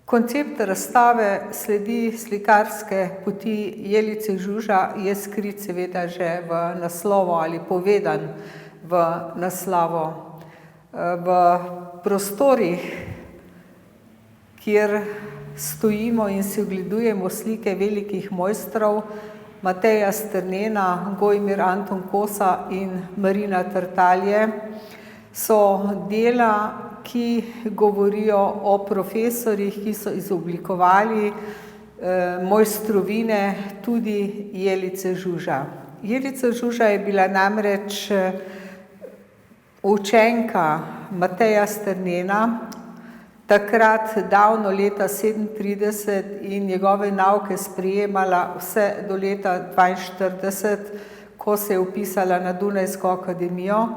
Koncept razstave sledi slikarske poti Jelice Žuža, je skrit seveda že v naslovu ali povedan v naslovu. V prostorih, kjer stojimo in si ogledujemo slike velikih mojstrov, Mateja Strnena, Gojmir Anton Kosa in Marina Tartalije, so dela, ki govorijo o profesorjih, ki so izoblikovali mojstrovine tudi Jelice Žuža. Jelica Žuža je bila namreč učenka Mateja Strnena, takrat davno leta 37 in njegove nauke sprejemala vse do leta 42, ko se je vpisala na Dunajsko akademijo.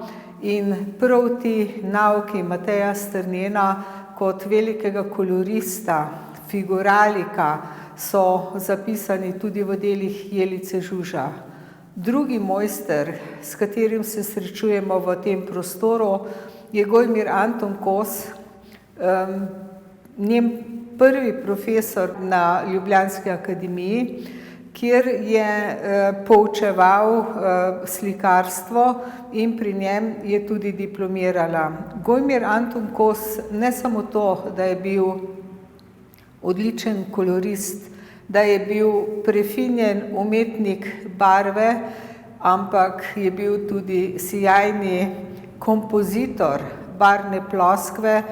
In prav ti nauki Mateja Strnena kot velikega kolorista, figuralika so zapisani tudi v delih Jelice Žuža. Drugi mojster, s katerim se srečujemo v tem prostoru, je Gojmir Anton Kos, njen prvi profesor na ljubljanski akademiji, kjer je poučeval slikarstvo in pri njem je tudi diplomirala. Gojmir Anton Kos ne samo to, da je bil odličen kolorist, da je bil prefinjen umetnik barve, ampak je bil tudi sijajni kompozitor barvne ploskve,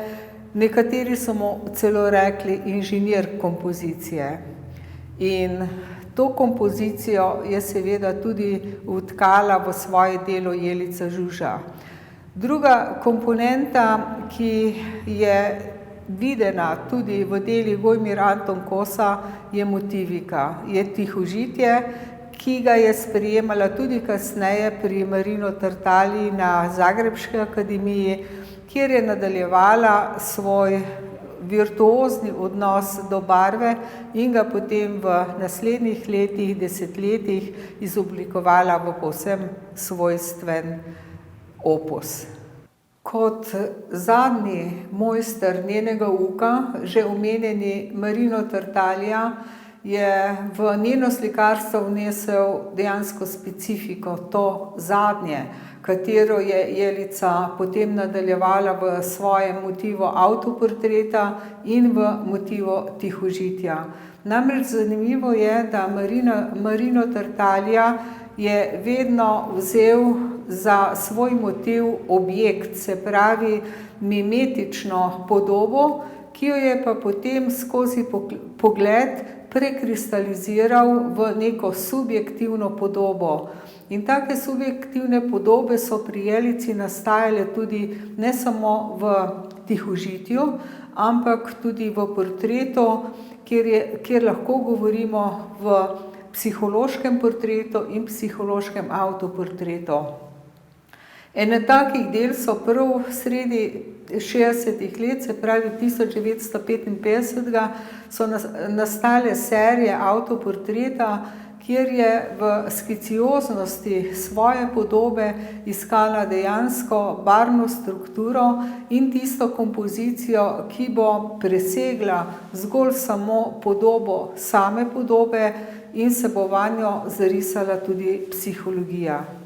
nekateri so mu celo rekli inženir kompozicije. In to kompozicijo je seveda tudi vtkala v svoje delo Jelica Žuža. Druga komponenta, ki je videna tudi v delih Gojmir Anton Kosa, je motivika, je tihožitje, ki ga je sprejemala tudi kasneje pri Marino Tartaliji na Zagrebški akademiji, kjer je nadaljevala svoj virtuozni odnos do barve in ga potem v naslednjih letih, desetletjih izoblikovala v povsem svojstven opus. Kot zadnji mojster njenega uka, že omenjeni Marino Tartalija, je v njeno slikarstvo vnesel dejansko specifiko, to zadnje, katero je Jelica potem nadaljevala v svojem motivu avtoportreta in v motivu tihožitja. Namreč zanimivo je, da Marino Tartalija je vedno vzel za svoj motiv objekt, se pravi mimetično podobo, ki jo je pa potem skozi pogled prekristaliziral v neko subjektivno podobo. In take subjektivne podobe so pri Jelici nastajale tudi ne samo v tihožitju, ampak tudi v portretu, kjer lahko govorimo v psihološkem portretu in psihološkem avtoportretu. Ene takih del so prav sredi 60-ih let, se pravi 1955, so nastale serije avtoportreta, kjer je v skicioznosti svoje podobe iskala dejansko barvno strukturo in tisto kompozicijo, ki bo presegla zgolj samo podobo same podobe in se bo vanjo zarisala tudi psihologija.